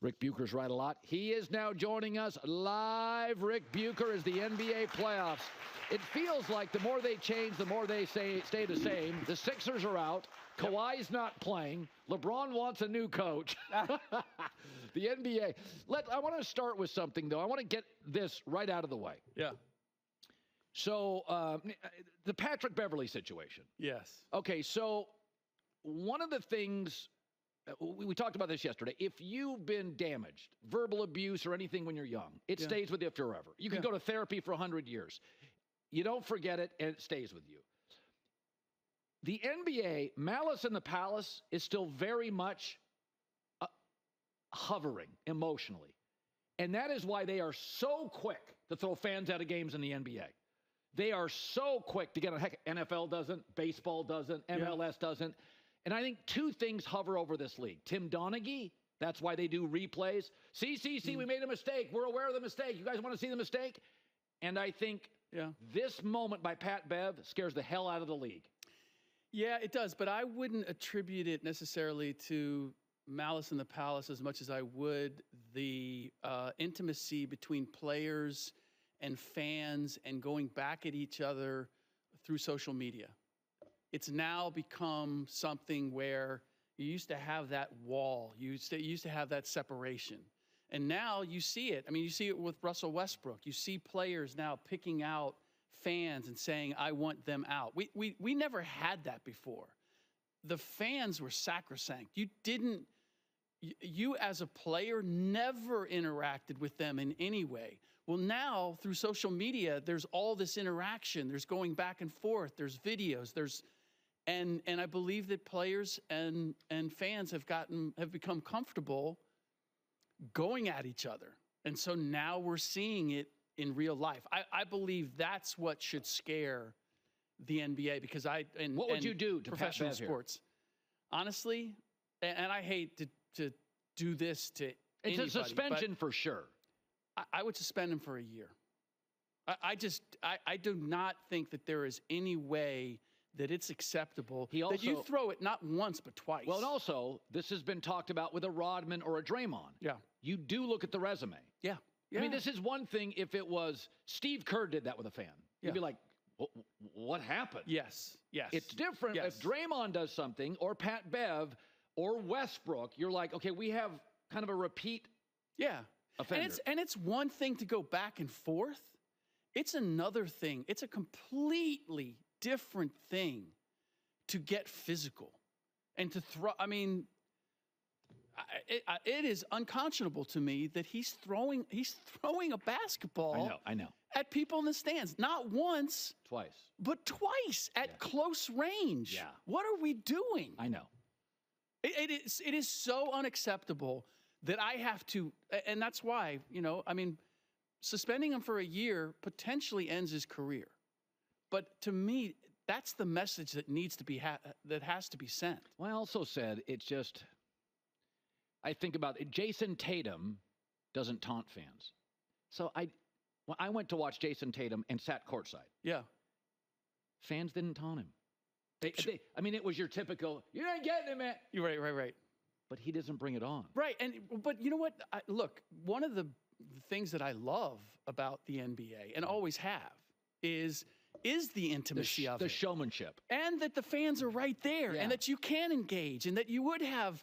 Rick Bucher's right a lot. He is now joining us live. Rick Bucher is the NBA playoffs. It feels like the more they change, the more they stay the same. The Sixers are out. Kawhi's not playing. LeBron wants a new coach. The NBA. I want to start with something, though. I want to get this right out of the way. Yeah. So the Patrick Beverley situation. Yes. Okay, so one of the things, we talked about this yesterday. If you've been damaged, verbal abuse or anything when you're young, it stays with you forever. You can go to therapy for 100 years. You don't forget it, and it stays with you. The NBA, Malice in the Palace, is still very much hovering emotionally. And that is why they are so quick to throw fans out of games in the NBA. They are so quick to get on. Heck, NFL doesn't, baseball doesn't, MLS doesn't. And I think two things hover over this league. Tim Donaghy, that's why they do replays. See, we made a mistake. We're aware of the mistake. You guys want to see the mistake? And I think this moment by Pat Bev scares the hell out of the league. Yeah, it does. But I wouldn't attribute it necessarily to Malice in the Palace as much as I would the intimacy between players and fans and going back at each other through social media. It's now become something where you used to have that wall. You used to have that separation. And now you see it. I mean, you see it with Russell Westbrook. You see players now picking out fans and saying, I want them out. We never had that before. The fans were sacrosanct. You as a player never interacted with them in any way. Well, now through social media, there's all this interaction. There's going back and forth. There's videos. And I believe that players and fans have become comfortable going at each other. And so now we're seeing it in real life. I believe that's what should scare the NBA because what would you do to professional sports? Honestly, and I hate to do this to anybody. It's a suspension for sure. I would suspend him for a year. I do not think that there is any way that it's acceptable that you throw it not once but twice. Well, and also, this has been talked about with a Rodman or a Draymond. Yeah. You do look at the resume. Yeah. I mean, this is one thing if it was Steve Kerr did that with a fan. You'd be like, what happened? Yes. It's different if Draymond does something or Pat Bev or Westbrook. You're like, okay, we have kind of a repeat offender. And it's one thing to go back and forth. It's another thing. It's a completely different thing to get physical and to throw. I mean, it is unconscionable to me that he's throwing a basketball. I know. At people in the stands, not once, but twice at close range. Yeah. What are we doing? I know. It is so unacceptable that I have to, and that's why, suspending him for a year potentially ends his career. But to me, that's the message that needs to be that has to be sent. Well, I also said it's just. I think about it. Jason Tatum doesn't taunt fans, so I went to watch Jason Tatum and sat courtside. Yeah, fans didn't taunt him. It was your typical. You ain't getting it, man. You're right. But he doesn't bring it on. Right, but you know what? Look, one of the things that I love about the NBA and always have is the intimacy of it. The showmanship. And that the fans are right there and that you can engage and that you would have,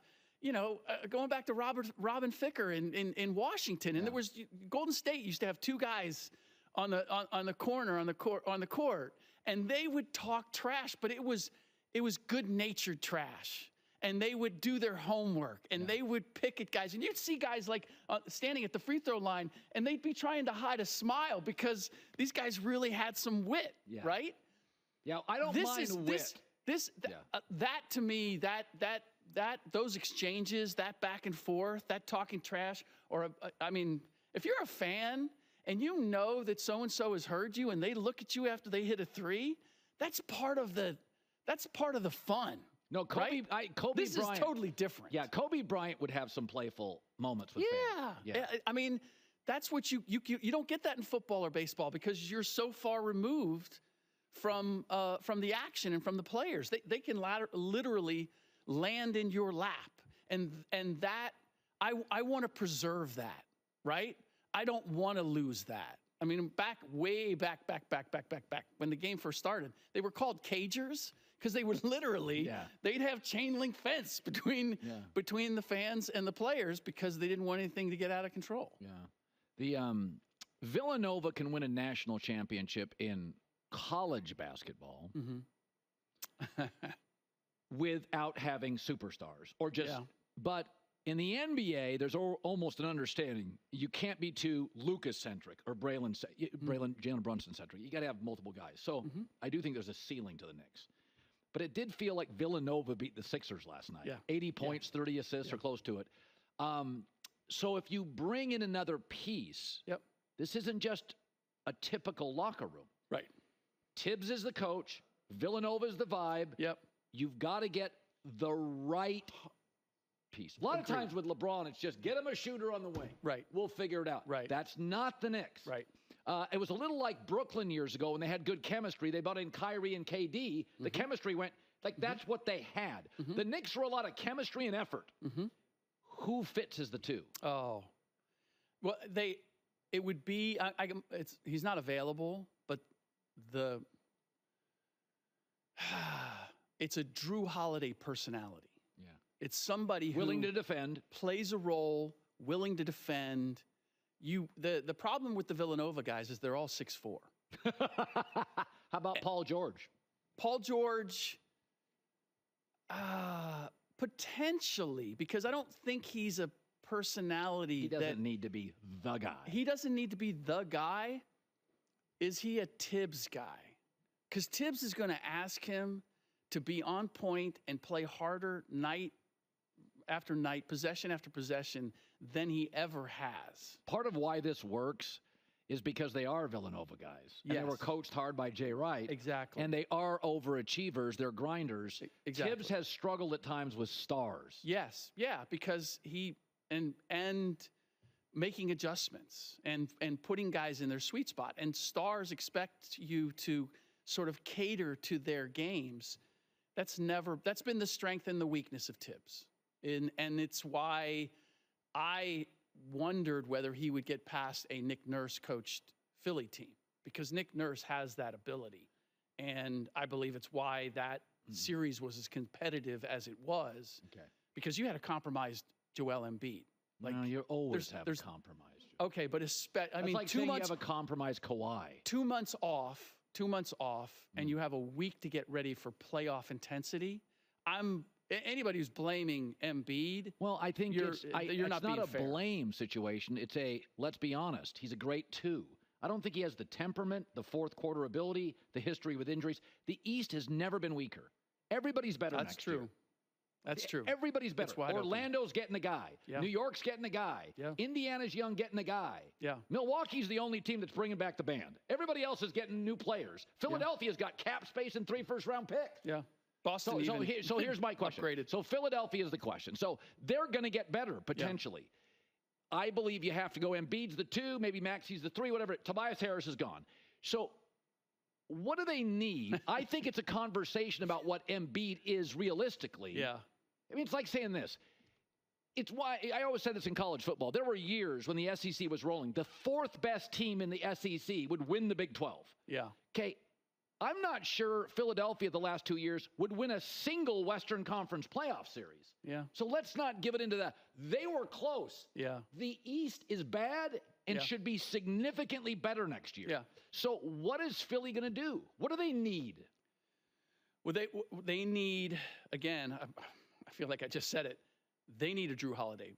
going back to Robin Ficker in Washington. And there was Golden State used to have two guys on the corner on the court and they would talk trash, but it was good-natured trash. And they would do their homework, and they would pick at guys. And you'd see guys like standing at the free throw line, and they'd be trying to hide a smile because these guys really had some wit, right? Yeah, I don't mind wit. That to me, those exchanges, that back and forth, that talking trash, if you're a fan and you know that so-and-so has heard you, and they look at you after they hit a three, that's part of the fun. No, Kobe This Bryant. Is totally different. Yeah, Kobe Bryant would have some playful moments with fans. Yeah. I mean, that's what you don't get that in football or baseball because you're so far removed from the action and from the players. They can literally land in your lap, and that I want to preserve that, right? I don't want to lose that. I mean, way back, when the game first started, they were called cagers because they would literally, they'd have chain link fence between the fans and the players because they didn't want anything to get out of control. Yeah. The Villanova can win a national championship in college basketball without having superstars or just, but in the NBA, there's almost an understanding you can't be too Lucas-centric or Jalen Brunson-centric. You got to have multiple guys. So I do think there's a ceiling to the Knicks. But it did feel like Villanova beat the Sixers last night. 80 points, 30 assists, or close to it. So if you bring in another piece, this isn't just a typical locker room. Right. Tibbs is the coach. Villanova is the vibe. You've got to get the right piece. A lot of times with LeBron, it's just get him a shooter on the wing. Right. We'll figure it out. Right. That's not the Knicks. Right. It was a little like Brooklyn years ago when they had good chemistry. They brought in Kyrie and KD. The chemistry went, like, that's what they had. The Knicks were a lot of chemistry and effort. Who fits as the two? Oh. Well, it would be, he's not available, but it's a Drew Holiday personality. It's somebody who willing to defend, plays a role, willing to defend. The problem with the Villanova guys is they're all 6'4". How about Paul George? Paul George, potentially, because I don't think he's a personality. He doesn't need to be the guy. He doesn't need to be the guy. Is he a Tibbs guy? Because Tibbs is going to ask him to be on point and play harder night after night, possession after possession, than he ever has. Part of why this works is because they are Villanova guys. And they were coached hard by Jay Wright. Exactly. And they are overachievers. They're grinders. Exactly. Tibbs has struggled at times with stars. Yes. Yeah, because he and making adjustments and putting guys in their sweet spot. And stars expect you to sort of cater to their games. That's been the strength and the weakness of Tibbs. And it's why I wondered whether he would get past a Nick Nurse coached Philly team, because Nick Nurse has that ability. And I believe it's why that series was as competitive as it was, because you had a compromised Joel Embiid. Like, no, you always have a compromised. Okay, but I mean, like 2 months, you have a compromised Kawhi. 2 months off, and you have a week to get ready for playoff intensity. Anybody who's blaming Embiid, well, I think you're it's not a fair. blame situation. It's let's be honest, he's a great two. I don't think he has the temperament, the fourth quarter ability, the history with injuries. The East has never been weaker. Everybody's better next year. That's true. Everybody's better. Orlando's getting a guy. New York's getting a guy. Indiana's young getting a guy. Milwaukee's the only team that's bringing back the band. Everybody else is getting new players. Philadelphia's got cap space and 3 first-round picks. Boston. So here's my question. Upgraded. So Philadelphia is the question. So they're going to get better potentially. I believe you have to go Embiid's the 2, maybe Maxi's the 3, whatever. Tobias Harris is gone. So what do they need? I think it's a conversation about what Embiid is realistically. I mean, it's like saying this. It's why I always said this in college football. There were years when the SEC was rolling. The 4th best team in the SEC would win the Big 12. Okay. I'm not sure Philadelphia the last 2 years would win a single Western Conference playoff series. So let's not give it into that. They were close. The East is bad and should be significantly better next year. So what is Philly going to do? What do they need? Well, they need, again, I feel like I just said it, they need a Drew Holiday.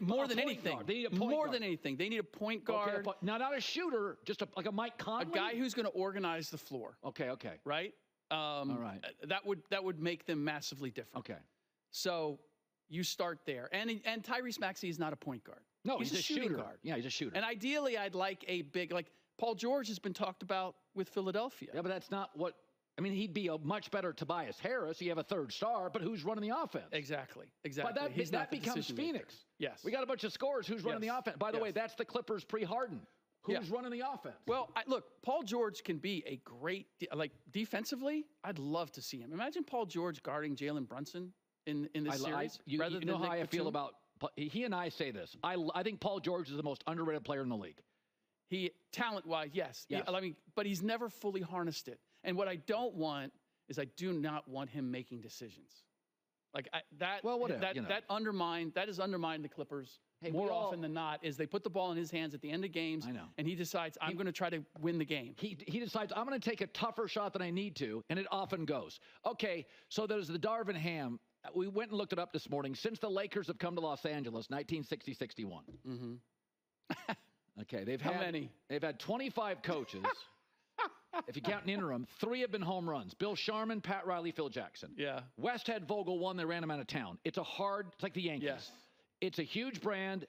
More than anything. They need a point guard. Than anything. They need a point guard. Okay, not a shooter, just like a Mike Conley. A guy who's going to organize the floor. Okay. Right? All right. That would make them massively different. Okay. So you start there. And Tyrese Maxey is not a point guard. No, he's a shooting shooter. guard. Yeah, he's a shooter. And ideally, I'd like a big, like Paul George has been talked about with Philadelphia. Yeah, but that's not what. I mean, he'd be a much better Tobias Harris. You have a 3rd star, but who's running the offense? Exactly. But that becomes Phoenix. Yes. We got a bunch of scorers. Who's running the offense? By the way, that's the Clippers pre-Harden. Who's running the offense? Well, look, Paul George can be a great, defensively, I'd love to see him. Imagine Paul George guarding Jalen Brunson in this series. You know how I feel about he and I say this. I think Paul George is the most underrated player in the league. He, talent-wise, yes. But he's never fully harnessed it. And what I don't want is I do not want him making decisions. That has undermined the Clippers more often than not. Is they put the ball in his hands at the end of games, and he decides I'm going to try to win the game. He decides I'm going to take a tougher shot than I need to, and it often goes. Okay, so there's the Darvin Ham. We went and looked it up this morning. Since the Lakers have come to Los Angeles, 1960-61. Mm-hmm. Okay, they've How had many? They've had 25 coaches. If you count an interim, 3 have been home runs. Bill Sharman, Pat Riley, Phil Jackson. Yeah. West had Vogel won. They ran him out of town. It's like the Yankees. Yes. It's a huge brand.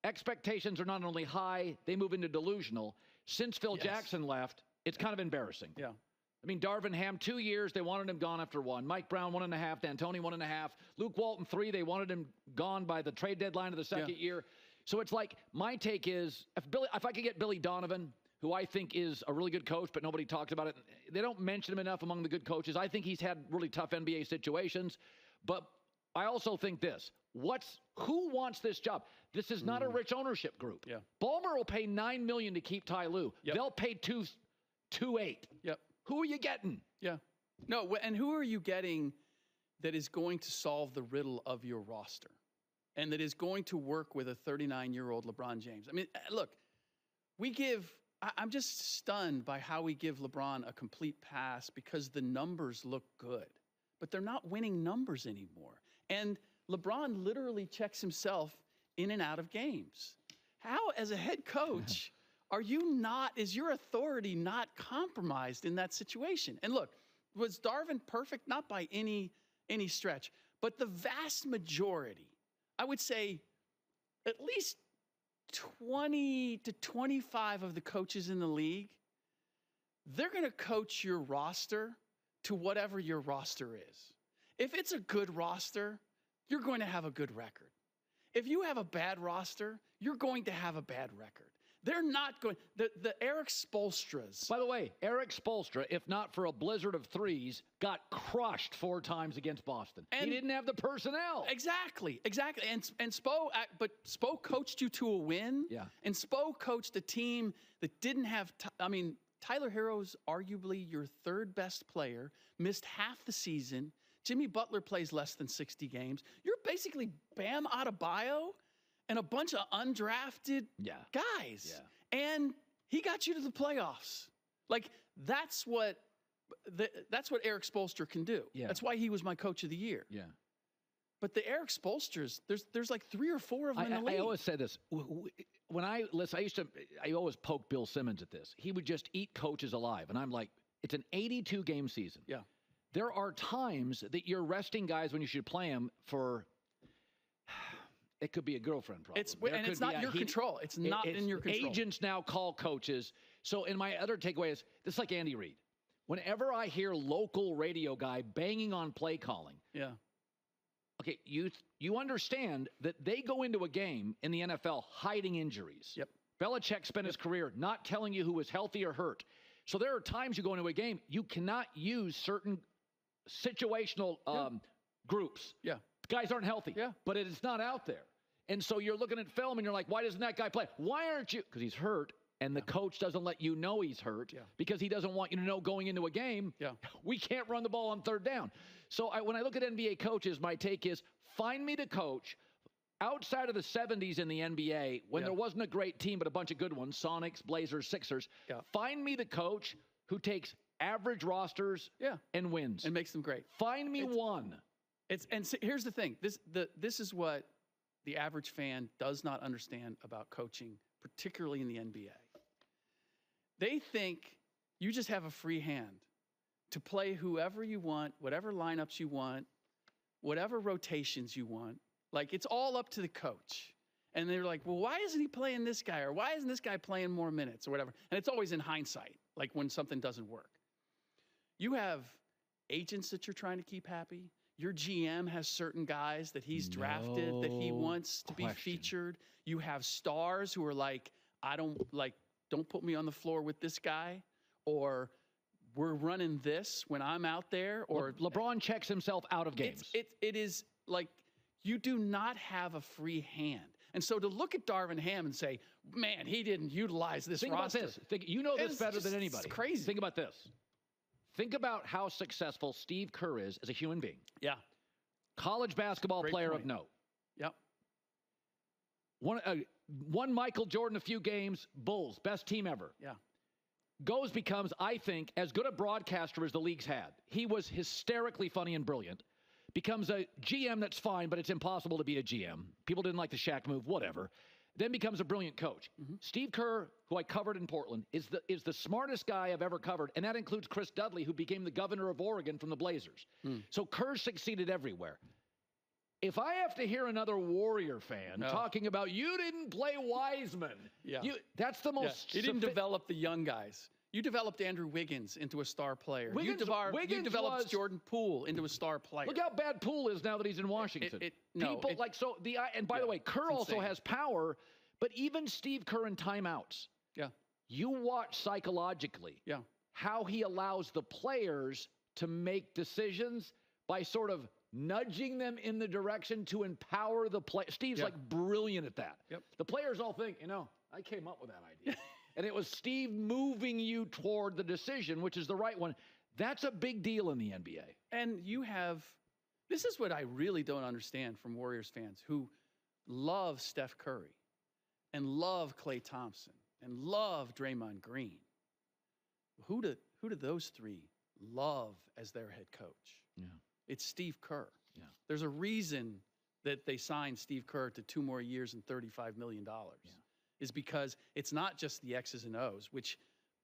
Expectations are not only high, they move into delusional. Since Phil Jackson left, it's kind of embarrassing. Yeah. I mean, Darvin Ham, 2 years, they wanted him gone after 1. Mike Brown, 1.5. D'Antoni, 1.5. Luke Walton, 3. They wanted him gone by the trade deadline of the second year. So it's like, my take is, if I could get Billy Donovan, who I think is a really good coach, but nobody talks about it. They don't mention him enough among the good coaches. I think he's had really tough NBA situations. But I also think this. Who wants this job? This is not a rich ownership group. Yeah. Ballmer will pay $9 million to keep Ty Lue. Yep. They'll pay $2.8. Yep. Who are you getting? Yeah. No, and who are you getting that is going to solve the riddle of your roster and that is going to work with a 39-year-old LeBron James? I mean, look, I'm just stunned by how we give LeBron a complete pass because the numbers look good, but they're not winning numbers anymore. And LeBron literally checks himself in and out of games. How, as a head coach, is your authority not compromised in that situation? And look, was Darvin perfect? Not by any stretch, but the vast majority, I would say at least 20 to 25 of the coaches in the league, they're going to coach your roster to whatever your roster is. If it's a good roster, you're going to have a good record. If you have a bad roster, you're going to have a bad record. They're not going – the Eric Spoelstras. By the way, Eric Spoelstra, if not for a blizzard of threes, got crushed 4 times against Boston. And he didn't have the personnel. Exactly. And Spo coached you to a win. Yeah. And Spo coached a team that didn't have Tyler Herro's arguably your 3rd best player, missed half the season. Jimmy Butler plays less than 60 games. You're basically Bam Adebayo and a bunch of undrafted guys. Yeah. And he got you to the playoffs. That's what Eric Spoelstra can do. Yeah. That's why he was my coach of the year. Yeah. But the Eric Spoelstras, there's like 3 or 4 of them in the league. I always say this. When I always poke Bill Simmons at this. He would just eat coaches alive. And I'm like, it's an 82-game season. Yeah. There are times that you're resting guys when you should play them for – it could be a girlfriend problem. It's not your control. It's not in your control. Agents now call coaches. So, in my other takeaway is, this is like Andy Reid. Whenever I hear local radio guy banging on play calling, okay, you understand that they go into a game in the NFL hiding injuries. Yep. Belichick spent his career not telling you who was healthy or hurt. So there are times you go into a game, you cannot use certain situational groups. Yeah. Guys aren't healthy. Yeah. But it is not out there. And so you're looking at film and you're like, why doesn't that guy play? Why aren't you? Because he's hurt. And the coach doesn't let you know he's hurt because he doesn't want you to know going into a game, we can't run the ball on 3rd down. So when I look at NBA coaches, my take is find me the coach outside of the 70s in the NBA when there wasn't a great team but a bunch of good ones, Sonics, Blazers, Sixers. Yeah. Find me the coach who takes average rosters and wins. And makes them great. Find me one. Here's the thing. This is what the average fan does not understand about coaching, particularly in the NBA. They think you just have a free hand to play whoever you want, whatever lineups you want, whatever rotations you want. Like, it's all up to the coach. And they're like, well, why isn't he playing this guy? Or why isn't this guy playing more minutes or whatever? And it's always in hindsight, like when something doesn't work. You have agents that you're trying to keep happy. Your GM has certain guys that he's drafted that he wants to be featured. You have stars who are like, don't put me on the floor with this guy, or we're running this when I'm out there. Or LeBron checks himself out of games. It is like You do not have a free hand. And so to look at Darvin Ham and say, man, he didn't utilize this roster. About this. You know this better than anybody. It's crazy. Think about this. Think about how successful Steve Kerr is as a human being. Yeah. College basketball player of note. Yep. Won Michael Jordan a few games. Bulls, best team ever. Yeah. Becomes, I think, as good a broadcaster as the league's had. He was hysterically funny and brilliant. Becomes a GM that's fine, but it's impossible to be a GM. People didn't like the Shaq move, whatever. Then becomes a brilliant coach. Mm-hmm. Steve Kerr, who I covered in Portland, is the smartest guy I've ever covered, and that includes Chris Dudley, who became the governor of Oregon from the Blazers. So Kerr succeeded everywhere. If I have to hear another Warrior fan talking about you didn't play Wiseman, that's the most. You didn't develop the young guys. You developed Andrew Wiggins into a star player. You developed Jordan Poole into a star player. Look how bad Poole is now that he's in Washington. And by the way, Kerr also has power, but even Steve Kerr in timeouts. Yeah. You watch psychologically how he allows the players to make decisions by sort of nudging them in the direction to empower the play. Steve's like brilliant at that. Yep. The players all think, I came up with that idea. And it was Steve moving you toward the decision, which is the right one. That's a big deal in the NBA. And this is what I really don't understand from Warriors fans who love Steph Curry and love Klay Thompson and love Draymond Green. Who do those three love as their head coach? Yeah. It's Steve Kerr. Yeah. There's a reason that they signed Steve Kerr to 2 more years and $35 million. Yeah. Is because it's not just the X's and O's, which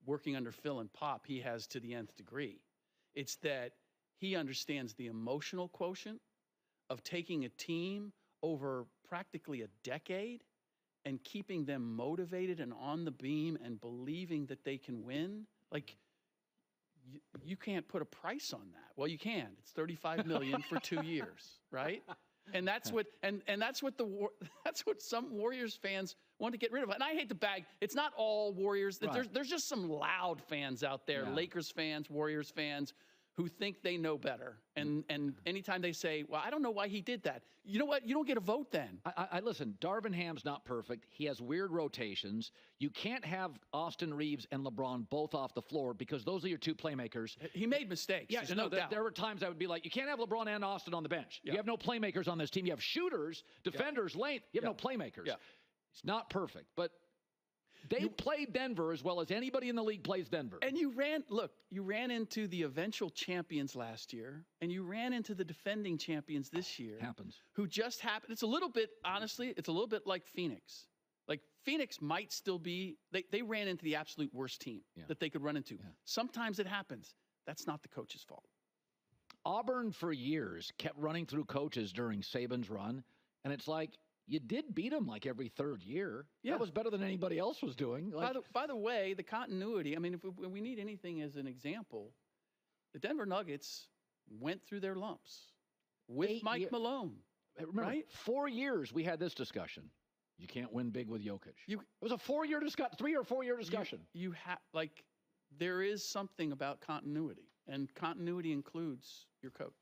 working under Phil and Pop, he has to the nth degree. It's that he understands the emotional quotient of taking a team over practically a decade and keeping them motivated and on the beam and believing that they can win. Like, you can't put a price on that. Well, you can. It's $35 million for 2 years, right? And that's what that's what some Warriors fans want to get rid of. And I hate to bag. It's not all Warriors. Right. There's just some loud fans out there, Lakers fans, Warriors fans, who think they know better. And anytime they say, well, I don't know why he did that. You know what? You don't get a vote then. I listen, Darvin Ham's not perfect. He has weird rotations. You can't have Austin Reeves and LeBron both off the floor because those are your two playmakers. He made mistakes. Yes, no doubt. There were times I would be like, you can't have LeBron and Austin on the bench. You have no playmakers on this team. You have shooters, defenders, length. You have no playmakers. Yeah. It's not perfect, but they played Denver as well as anybody in the league plays Denver. And you ran into the eventual champions last year, and you ran into the defending champions this year. Happens. Who just happened. It's a little bit, honestly, it's a little bit like Phoenix. Like Phoenix might still be, they ran into the absolute worst team that they could run into. Yeah. Sometimes it happens. That's not the coach's fault. Auburn for years kept running through coaches during Saban's run, and it's like, you did beat them like every third year. Yeah. That was better than anybody else was doing. By the way, the continuity, I mean, if we need anything as an example, the Denver Nuggets went through their lumps with Mike Malone. Remember, right? 4 years we had this discussion. You can't win big with Jokic. It was a 4-year discussion, 3 or 4 year discussion. There is something about continuity, and continuity includes your coach.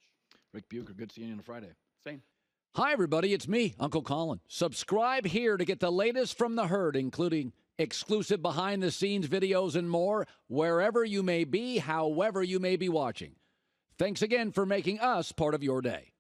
Rick Bucher, good seeing you on a Friday. Same. Hi, everybody. It's me, Uncle Colin. Subscribe here to get the latest from the herd, including exclusive behind-the-scenes videos and more, wherever you may be, however you may be watching. Thanks again for making us part of your day.